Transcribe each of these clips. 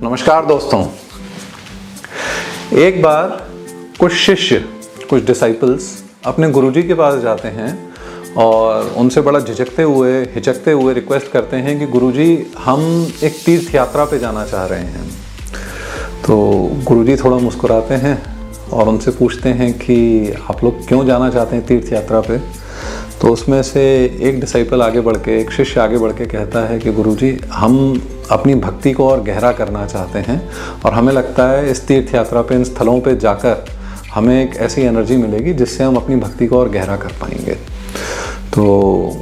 नमस्कार दोस्तों। एक बार कुछ शिष्य, कुछ डिसाइपल्स अपने गुरुजी के पास जाते हैं और उनसे बड़ा हिचकते हुए रिक्वेस्ट करते हैं कि गुरुजी हम एक तीर्थ यात्रा पे जाना चाह रहे हैं। तो गुरुजी थोड़ा मुस्कुराते हैं और उनसे पूछते हैं कि आप लोग क्यों जाना चाहते हैं तीर्थ यात्रा पे। तो उसमें से एक डिसाइपल आगे बढ़ के, एक शिष्य आगे बढ़ के कहता है कि गुरुजी हम अपनी भक्ति को और गहरा करना चाहते हैं और हमें लगता है इस तीर्थ यात्रा पे, इन स्थलों पे जाकर हमें एक ऐसी एनर्जी मिलेगी जिससे हम अपनी भक्ति को और गहरा कर पाएंगे। तो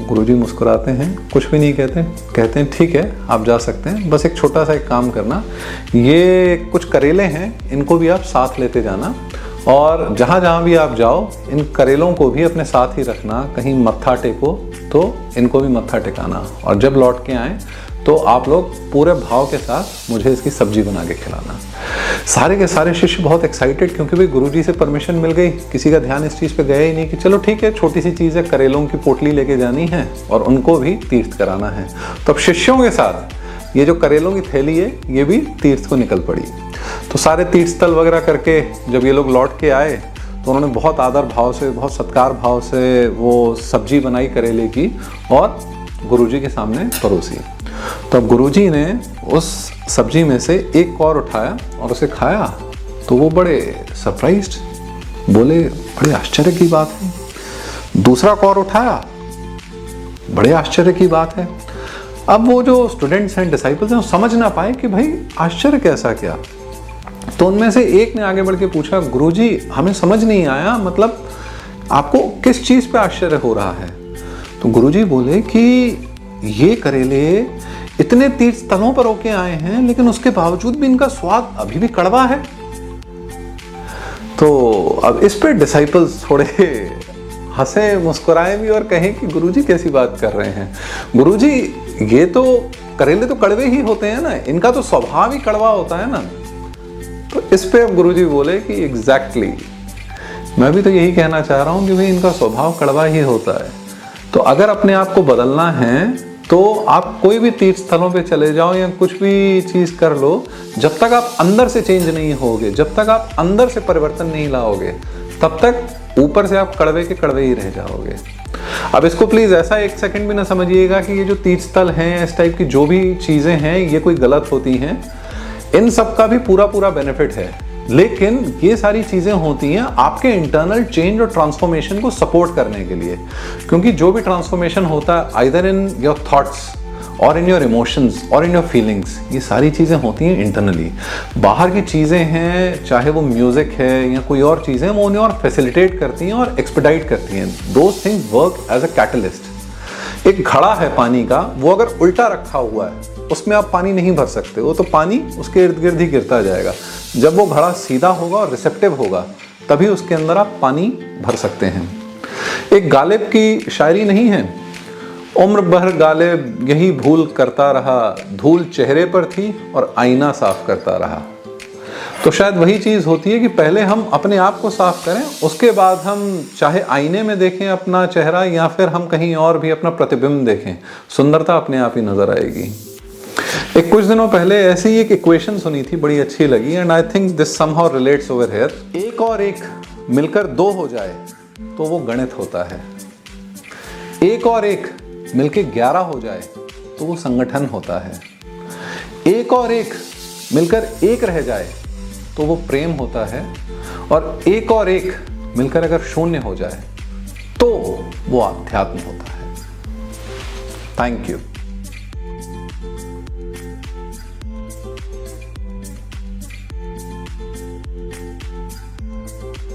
गुरुजी मुस्कुराते हैं, कुछ भी नहीं कहते हैं ठीक है आप जा सकते हैं, बस एक छोटा सा एक काम करना, ये कुछ करेले हैं इनको भी आप साथ लेते जाना और जहाँ जहाँ भी आप जाओ इन करेलों को भी अपने साथ ही रखना, कहीं मत्था टेको तो इनको भी मत्था टेकाना और जब लौट के आएँ तो आप लोग पूरे भाव के साथ मुझे इसकी सब्जी बना के खिलाना। सारे के सारे शिष्य बहुत एक्साइटेड, क्योंकि भाई गुरुजी से परमिशन मिल गई, किसी का ध्यान इस चीज़ पे गया ही नहीं कि चलो ठीक है छोटी सी चीज़ है, करेलों की पोटली लेके जानी है और उनको भी तीर्थ कराना है। तो अब शिष्यों के साथ ये जो करेलों की थैली है ये भी तीर्थ को निकल पड़ी। तो सारे तीर्थ स्थल वगैरह करके जब ये लोग लौट के आए तो उन्होंने बहुत आदर भाव से, बहुत सत्कार भाव से वो सब्जी बनाई करेले की और गुरुजी के सामने परोसी। तो अब गुरुजी ने उस सब्जी में से एक और उठाया और उसे खाया तो वो बड़े सरप्राइज्ड, बोले बड़े आश्चर्य की बात है। दूसरा कौर उठाया, बड़े आश्चर्य की बात है। अब वो जो स्टूडेंट्स हैं, डिसाइपल्स हैं, वो समझ ना पाए कि भाई आश्चर्य कैसा क्या। तो उनमें से एक ने आगे बढ़ के पूछा, गुरुजी हमें समझ नहीं आया, मतलब आपको किस चीज़ पे आश्चर्य हो रहा है। तो गुरुजी बोले कि ये करेले इतने तीर्थ स्थलों पर होके आए हैं लेकिन उसके बावजूद भी इनका स्वाद अभी भी कड़वा है। तो अब इस पे डिसाइपल्स थोड़े हंसे, मुस्कुराए भी और कहें कि गुरुजी कैसी बात कर रहे हैं। गुरुजी ये तो करेले तो कड़वे ही होते हैं ना, इनका तो स्वभाव ही कड़वा होता है ना। तो इस पे अब गुरुजी बोले कि एग्जैक्टली मैं भी तो यही कहना चाह रहा हूँ कि भाई इनका स्वभाव कड़वा ही होता है। तो अगर अपने आप को बदलना है तो आप कोई भी तीर्थ स्थलों पे चले जाओ या कुछ भी चीज़ कर लो, जब तक आप अंदर से चेंज नहीं होगे, जब तक आप अंदर से परिवर्तन नहीं लाओगे, तब तक ऊपर से आप कड़वे के कड़वे ही रह जाओगे। अब इसको प्लीज़ ऐसा एक सेकंड भी ना समझिएगा कि ये जो तीर्थ स्थल हैं, इस टाइप की जो भी चीज़ें हैं ये कोई गलत होती हैं। इन सब का भी पूरा बेनिफिट है, लेकिन ये सारी चीज़ें होती हैं आपके इंटरनल चेंज और ट्रांसफॉर्मेशन को सपोर्ट करने के लिए। क्योंकि जो भी ट्रांसफॉर्मेशन होता है आइदर इन योर थॉट्स और इन योर इमोशंस और इन योर फीलिंग्स, ये सारी चीज़ें होती हैं इंटरनली। बाहर की चीज़ें हैं, चाहे वो म्यूज़िक है या कोई और चीज़ें, वो उन्हें और फैसिलिटेट करती हैं और एक्सपेडाइट करती हैं। Those things work as a catalyst. एक घड़ा है पानी का, वो अगर उल्टा रखा हुआ है उसमें आप पानी नहीं भर सकते, वो तो पानी उसके इर्द गिर्द ही गिरता जाएगा। जब वो घड़ा सीधा होगा और रिसेप्टिव होगा तभी उसके अंदर आप पानी भर सकते हैं। एक गालिब की शायरी नहीं है, उम्र भर गालिब यही भूल करता रहा, धूल चेहरे पर थी और आईना साफ करता रहा। तो शायद वही चीज़ होती है कि पहले हम अपने आप को साफ करें, उसके बाद हम चाहे आईने में देखें अपना चेहरा या फिर हम कहीं और भी अपना प्रतिबिंब देखें, सुंदरता अपने आप ही नजर आएगी। एक कुछ दिनों पहले ऐसी एक इक्वेशन सुनी थी, बड़ी अच्छी लगी and I think this somehow relates over here. एक और एक मिलकर 2 हो जाए तो वो गणित होता है। एक और एक मिलकर 11 हो जाए तो वो संगठन होता है। एक और एक मिलकर 1 रह जाए तो वो प्रेम होता है और एक और एक मिलकर अगर 0 हो जाए तो वो आध्यात्म होता है। Thank you.